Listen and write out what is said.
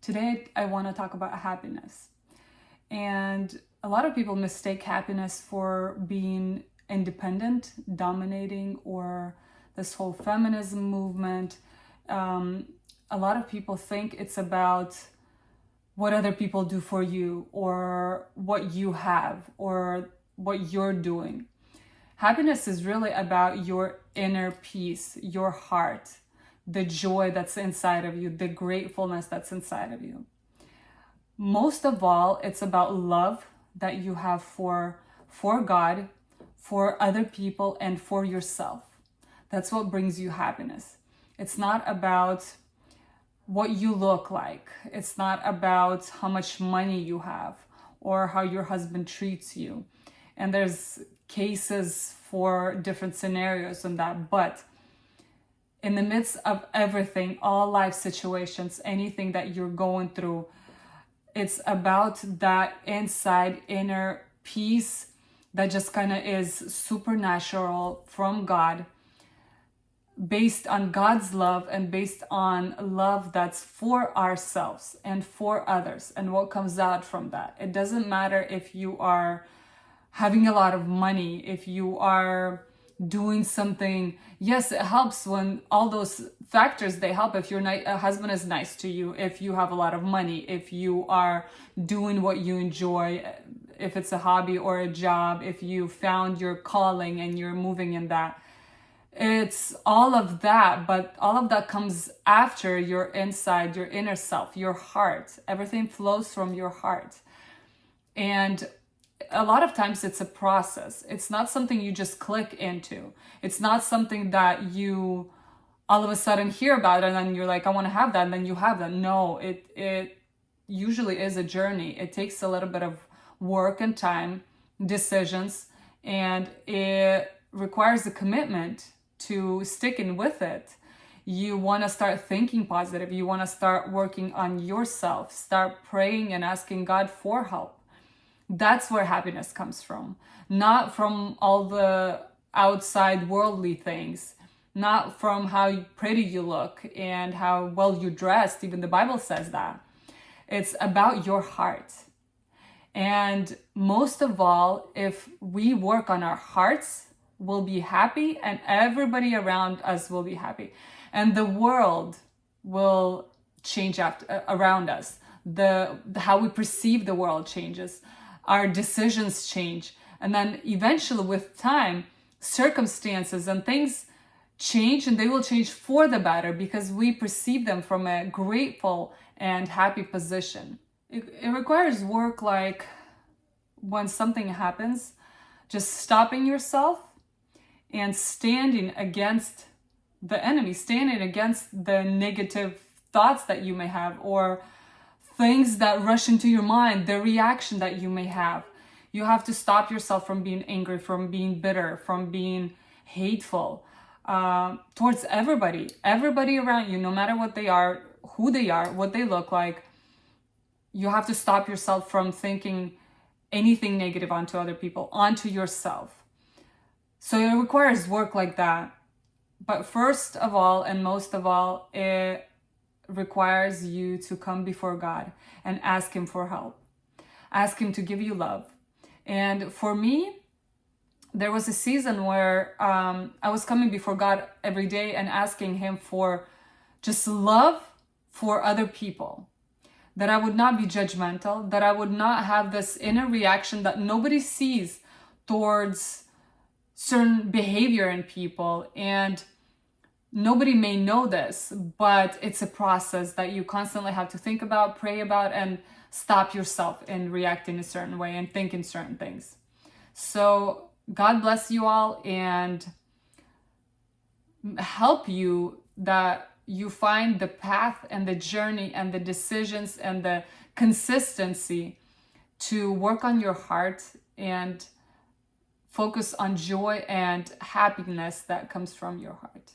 Today, I want to talk about happiness. And a lot of people mistake happiness for being independent, dominating, or this whole feminism movement. A lot of people think it's about what other people do for you, or what you have, or what you're doing. Happiness is really about your inner peace, your heart, the joy that's inside of you, the gratefulness that's inside of you. Most of all, it's about love that you have for God, for other people, and for yourself. That's what brings you happiness. It's not about what you look like. It's not about how much money you have or how your husband treats you. And there's cases for different scenarios in that. But in the midst of everything, all life situations, anything that you're going through, it's about that inside inner peace that just kind of is supernatural from God, based on God's love and based on love that's for ourselves and for others, and what comes out from that. It doesn't matter if you are having a lot of money, if you are doing something. Yes, it helps when all those factors, they help. If a husband is nice to you, if you have a lot of money, if you are doing what you enjoy, if it's a hobby or a job, if you found your calling and you're moving in that. It's all of that, but all of that comes after your inside, your inner self, your heart. Everything flows from your heart. And a lot of times it's a process. It's not something you just click into. It's not something that you all of a sudden hear about and then you're like, I want to have that, and then you have that. No, it usually is a journey. It takes a little bit of work and time, decisions, and it requires a commitment to sticking with it. You want to start thinking positive. You want to start working on yourself. Start praying and asking God for help. That's where happiness comes from. Not from all the outside worldly things. Not from how pretty you look and how well you dressed. Even the Bible says that. It's about your heart. And most of all, if we work on our hearts, we'll be happy, and everybody around us will be happy. And the world will change around us. How we perceive the world changes. Our decisions change. And then eventually with time, circumstances and things change, and they will change for the better because we perceive them from a grateful and happy position. It requires work, like when something happens, just stopping yourself and standing against the enemy, standing against the negative thoughts that you may have, or things that rush into your mind, the reaction that you may have. You have to stop yourself from being angry, from being bitter, from being hateful towards everybody around you, no matter what they are, who they are, what they look like. You have to stop yourself from thinking anything negative onto other people, onto yourself. So it requires work like that. But first of all, and most of all, it requires you to come before God and ask Him for help. Ask Him to give you love. And for me, there was a season where I was coming before God every day and asking Him for just love for other people. That I would not be judgmental, that I would not have this inner reaction that nobody sees towards certain behavior in people. And nobody may know this, but it's a process that you constantly have to think about, pray about, and stop yourself in reacting a certain way and thinking certain things. So God bless you all and help you that you find the path and the journey and the decisions and the consistency to work on your heart and focus on joy and happiness that comes from your heart.